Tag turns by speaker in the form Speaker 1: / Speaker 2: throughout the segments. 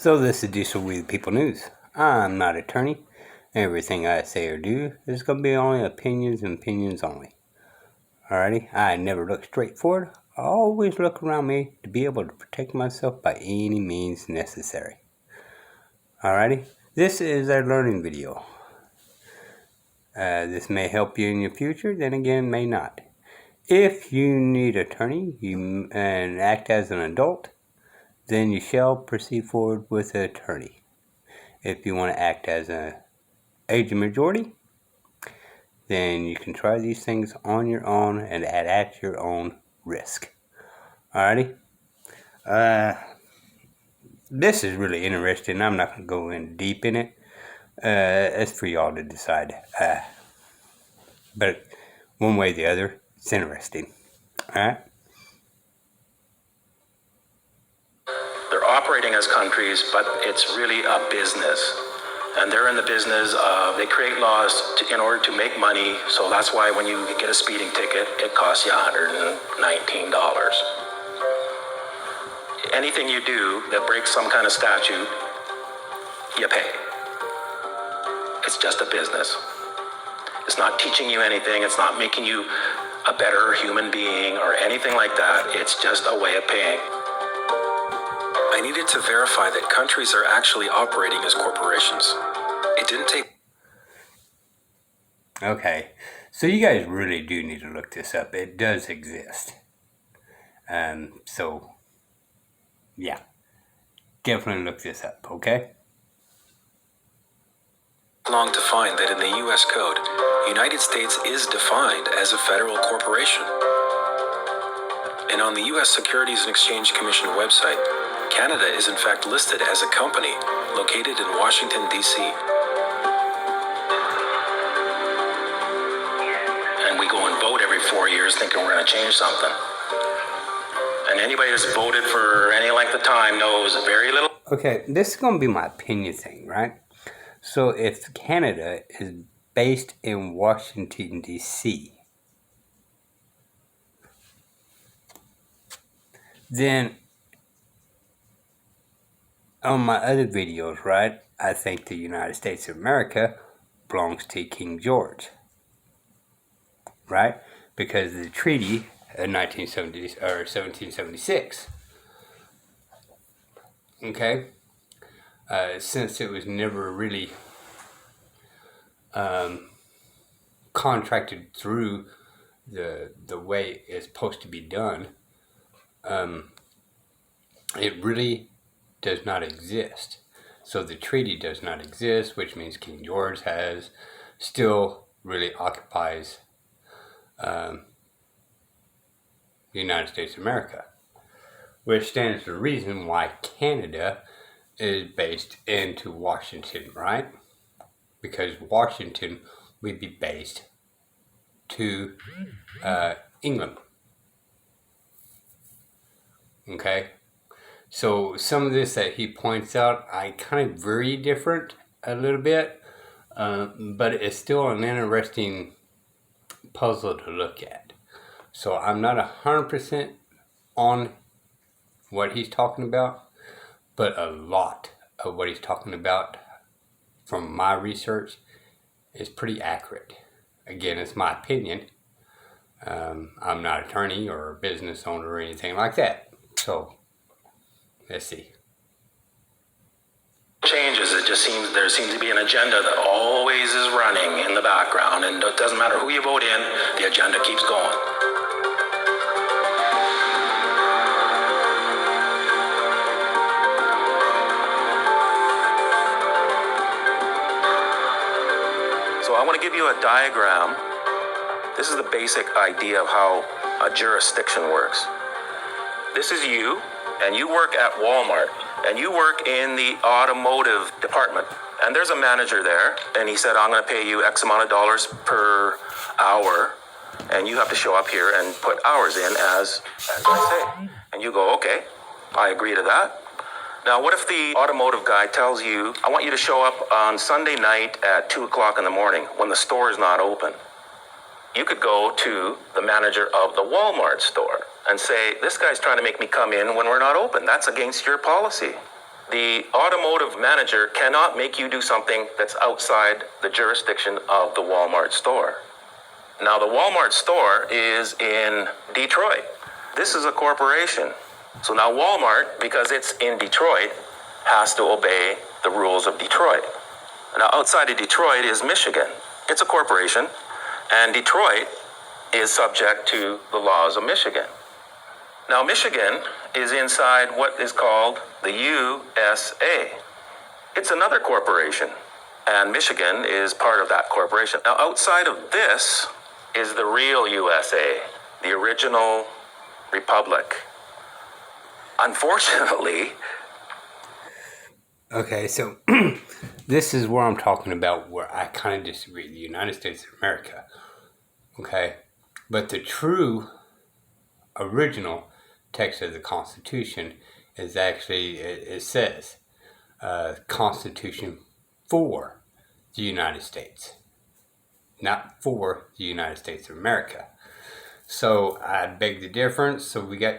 Speaker 1: So this is Diesel We the People News. I'm not an attorney. Everything I say or do is going to be only opinions and opinions only. Alrighty? I never look straight forward. I always look around me to be able to protect myself by any means necessary. Alrighty? This is a learning video. This may help you in your future, then again may not. If you need an attorney and act as an adult, then you shall proceed forward with an attorney. If you want to act as an age majority, then you can try these things on your own and at your own risk. Alrighty? This is really interesting. I'm not going to go in deep in it. It's for y'all to decide. But one way or the other, it's interesting. Alright?
Speaker 2: They're operating as countries, but it's really a business. And they're in the business of, they create laws in order to make money. So that's why when you get a speeding ticket, it costs you $119. Anything you do that breaks some kind of statute, you pay. It's just a business. It's not teaching you anything. It's not making you a better human being or anything like that. It's just a way of paying.
Speaker 3: I needed to verify that countries are actually operating as corporations. It didn't take...
Speaker 1: Okay, so you guys really do need to look this up. It does exist. So, yeah. Definitely look this up, okay?
Speaker 3: long to find that in the U.S. Code, United States is defined as a federal corporation. And on the U.S. Securities and Exchange Commission website, Canada is in fact listed as a company located in Washington, D.C.
Speaker 2: And we go and vote every 4 years thinking we're going to change something. And anybody who's voted for any length of time knows very little.
Speaker 1: Okay, this is going to be my opinion thing, right? So if Canada is based in Washington, D.C., then on my other videos, right, I think the United States of America belongs to King George, right? Because of the treaty of 1776. Okay? Since it was never really contracted through the way it's supposed to be done, it really does not exist. So the treaty does not exist, which means King George still really occupies the United States of America, which stands to the reason why Canada is based into Washington, right? Because Washington would be based to England. Okay? So some of this that he points out, I kind of very different a little bit, but it's still an interesting puzzle to look at. So I'm not 100% on what he's talking about, but a lot of what he's talking about from my research is pretty accurate. Again, it's my opinion. I'm not an attorney or a business owner or anything like that. So, let's see.
Speaker 2: Changes, there seems to be an agenda that always is running in the background, and it doesn't matter who you vote in, the agenda keeps going. So I want to give you a diagram. This is the basic idea of how a jurisdiction works. This is you, and you work at Walmart, and you work in the automotive department. And there's a manager there, and he said, I'm going to pay you X amount of dollars per hour, and you have to show up here and put hours in as I say. And you go, okay, I agree to that. Now, what if the automotive guy tells you, I want you to show up on Sunday night at 2 o'clock in the morning when the store is not open? You could go to the manager of the Walmart store and say, this guy's trying to make me come in when we're not open. That's against your policy. the automotive manager cannot make you do something that's outside the jurisdiction of the Walmart store. Now, the Walmart store is in Detroit. This is a corporation. So now Walmart, because it's in Detroit, has to obey the rules of Detroit. Now, outside of Detroit is Michigan. It's a corporation, and Detroit is subject to the laws of Michigan. Now, Michigan is inside what is called the USA. It's another corporation, and Michigan is part of that corporation. Now, outside of this is the real USA, the original republic. Unfortunately,
Speaker 1: Okay, so this is where I'm talking about where I kind of disagree. The United States of America. Okay, but the true original text of the Constitution is actually, it says, Constitution for the United States, not for the United States of America. So I beg the difference. So we got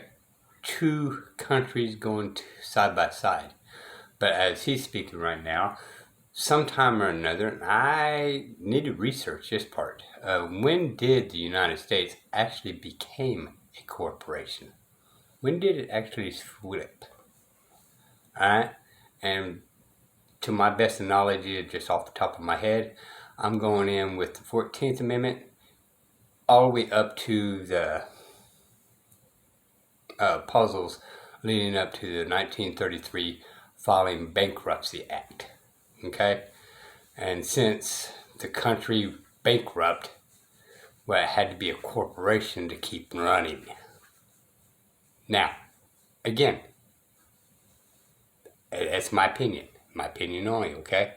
Speaker 1: two countries going side by side. But as he's speaking right now, sometime or another, and I need to research this part. When did the United States actually became a corporation? When did it actually flip? Alright? And to my best of knowledge, just off the top of my head, I'm going in with the 14th Amendment all the way up to the puzzles leading up to the 1933 Filing Bankruptcy Act. Okay? And since the country bankrupt, well, it had to be a corporation to keep running. Now, again, that's my opinion only, okay?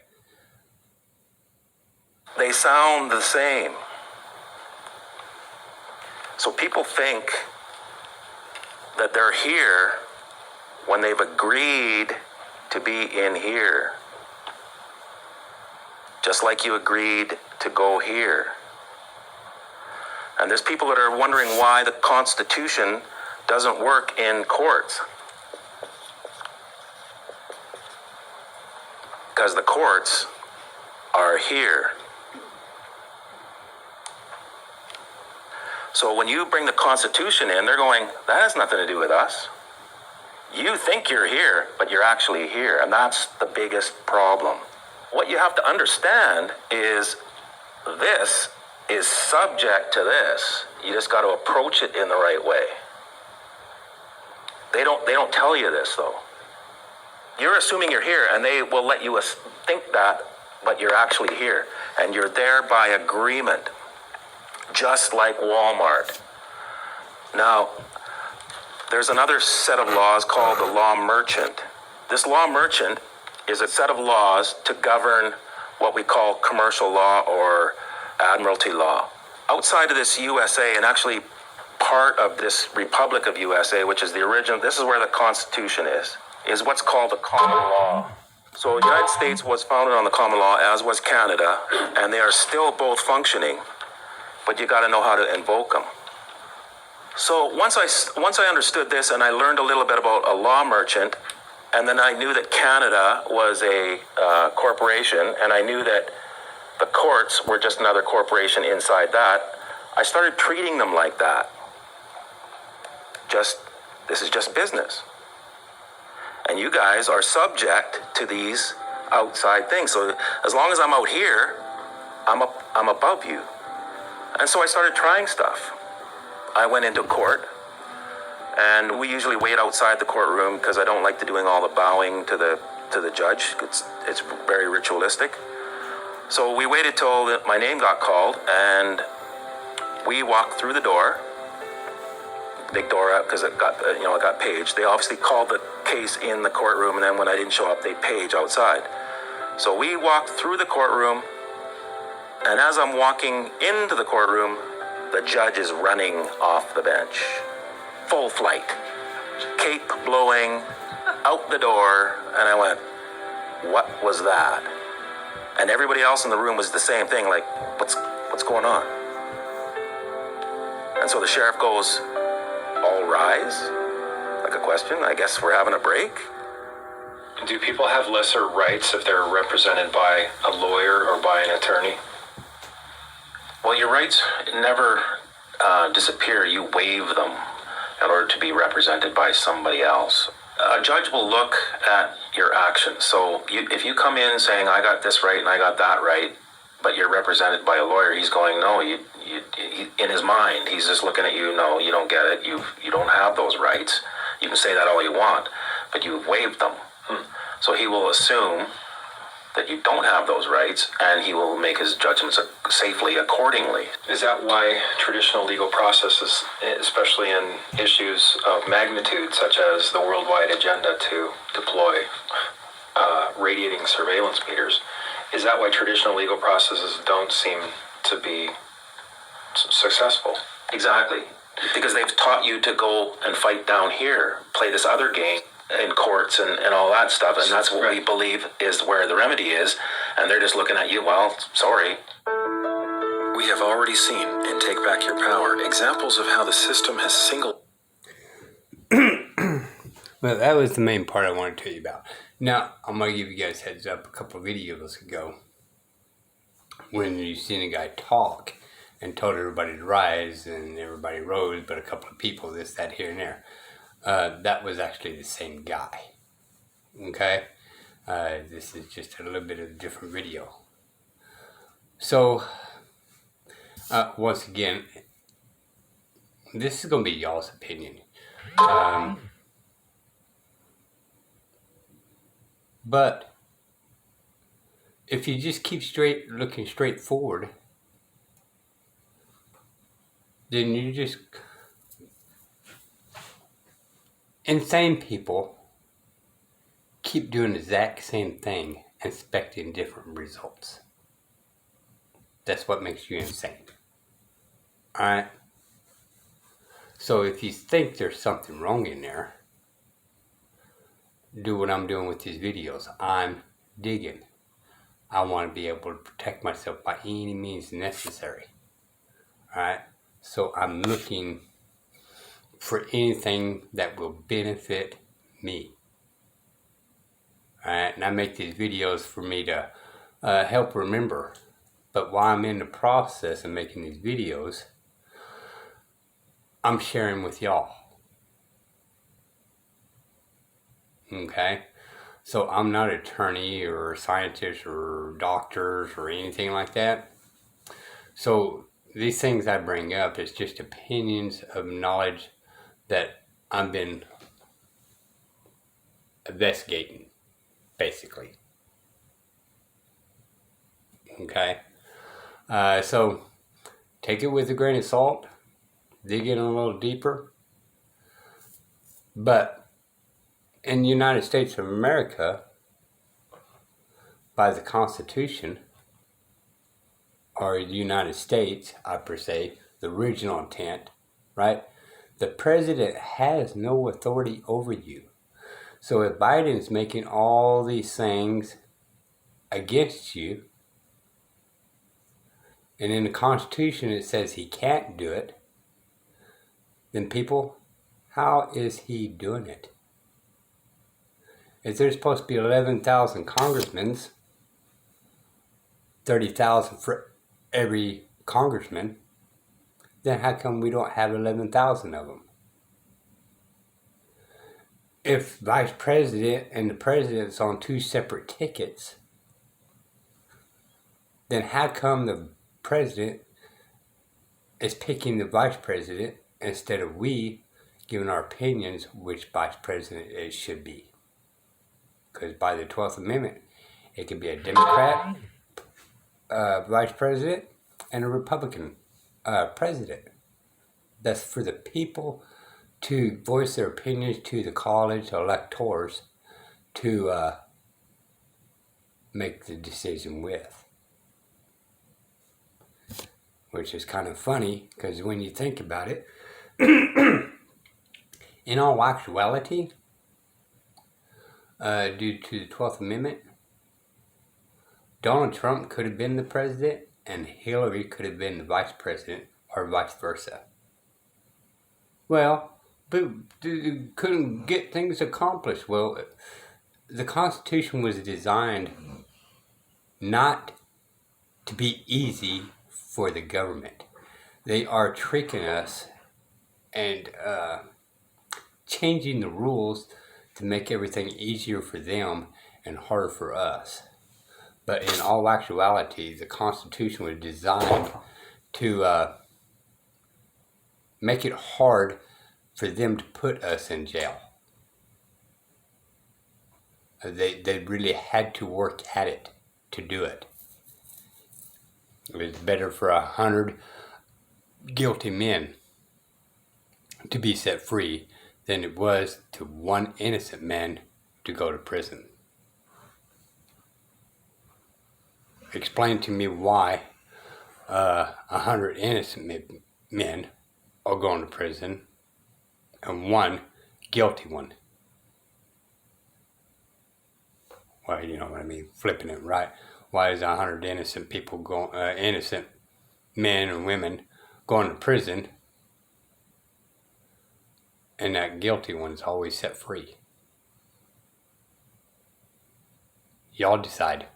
Speaker 2: they sound the same. So people think that they're here when they've agreed to be in here. Just like you agreed to go here. And there's people that are wondering why the Constitution doesn't work in courts. Because the courts are here. So when you bring the Constitution in, they're going, that has nothing to do with us. You think you're here, but you're actually here. And that's the biggest problem. What you have to understand is this is subject to this. You just got to approach it in the right way. They don't tell you this, though. You're assuming you're here, and they will let you think that, but you're actually here. And you're there by agreement, just like Walmart. Now, there's another set of laws called the law merchant. This law merchant is a set of laws to govern what we call commercial law or admiralty law. Outside of this USA, and actually part of this Republic of USA, which is the original, this is where the Constitution is what's called the common law. So the United States was founded on the common law, as was Canada, and they are still both functioning, but you got to know how to invoke them. So once I understood this and I learned a little bit about a law merchant, and then I knew that Canada was a corporation, and I knew that the courts were just another corporation inside that, I started treating them like that. This is just business. And you guys are subject to these outside things. So as long as I'm out here, I'm above you. And so I started trying stuff. I went into court, and we usually wait outside the courtroom because I don't like to doing all the bowing to the judge. It's very ritualistic. So we waited till my name got called, and we walked through the door. Big door up because it got paged. They obviously called the case in the courtroom, and then when I didn't show up, they page outside. So we walked through the courtroom, and as I'm walking into the courtroom, the judge is running off the bench. Full flight. Cape blowing, out the door, and I went, what was that? And everybody else in the room was the same thing, like, what's going on? And so the sheriff goes, all rise? Like a question, I guess we're having a break.
Speaker 3: Do people have lesser rights if they're represented by a lawyer or by an attorney?
Speaker 2: Well, your rights never disappear. You waive them in order to be represented by somebody else. A judge will look at your actions. So if you come in saying, I got this right and I got that right, but you're represented by a lawyer, he's going, no, he, in his mind, he's just looking at you, no, you don't get it. You don't have those rights. You can say that all you want, but you've waived them. So he will assume that you don't have those rights, and he will make his judgments safely accordingly.
Speaker 3: Is that why traditional legal processes, especially in issues of magnitude such as the worldwide agenda to deploy radiating surveillance meters, is that why traditional legal processes don't seem to be successful?
Speaker 2: Exactly. Because they've taught you to go and fight down here, play this other game in courts and all that stuff, and that's what we believe is where the remedy is, and they're just looking at you, well, sorry.
Speaker 3: We have already seen in Take Back Your Power examples of how the system has singled.
Speaker 1: Well, that was the main part I wanted to tell you about. Now, I'm going to give you guys a heads up. A couple of videos ago, when you seen a guy talk and told everybody to rise, and everybody rose, but a couple of people, this, that, here, and there. That was actually the same guy. Okay? This is just a little bit of a different video. So, once again, this is going to be y'all's opinion. But if you just keep looking straight forward, then you just... Insane people keep doing the exact same thing, expecting different results. That's what makes you insane. Alright? So if you think there's something wrong in there, do what I'm doing with these videos. I'm digging. I want to be able to protect myself by any means necessary. Alright? So I'm looking for anything that will benefit me. Alright, and I make these videos for me to help remember. But while I'm in the process of making these videos, I'm sharing with y'all. Okay? So I'm not an attorney or a scientist or doctors or anything like that. So these things I bring up is just opinions of knowledge that I've been investigating, basically. Okay? So take it with a grain of salt, dig in a little deeper. But in the United States of America, by the Constitution, or the United States, I per se, the original intent, right? The president has no authority over you. So if Biden's making all these things against you, and in the Constitution it says he can't do it, then people, how is he doing it? If there's supposed to be 11,000 congressmen, 30,000 for every congressman, then how come we don't have 11,000 of them? If vice president and the president's on two separate tickets, then how come the president is picking the vice president instead of we giving our opinions which vice president it should be? Because by the 12th Amendment, it could be a Democrat vice president and a Republican president. That's for the people to voice their opinions to the college electors to make the decision with. Which is kind of funny, because when you think about it, in all actuality, due to the 12th Amendment, Donald Trump could have been the president and Hillary could have been the vice president, or vice versa. Well, but couldn't get things accomplished. Well, the Constitution was designed not to be easy for the government. They are tricking us and changing the rules to make everything easier for them and harder for us. But in all actuality, the Constitution was designed to make it hard for them to put us in jail. They really had to work at it to do it. It was better for 100 guilty men to be set free than it was to one innocent man to go to prison. Explain to me why 100 innocent men are going to prison and one guilty one. Well, you know what I mean, flipping it, right? Why is 100 innocent people innocent men and women going to prison, and that guilty one's always set free? Y'all decide.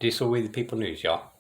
Speaker 1: This will be the People News, y'all.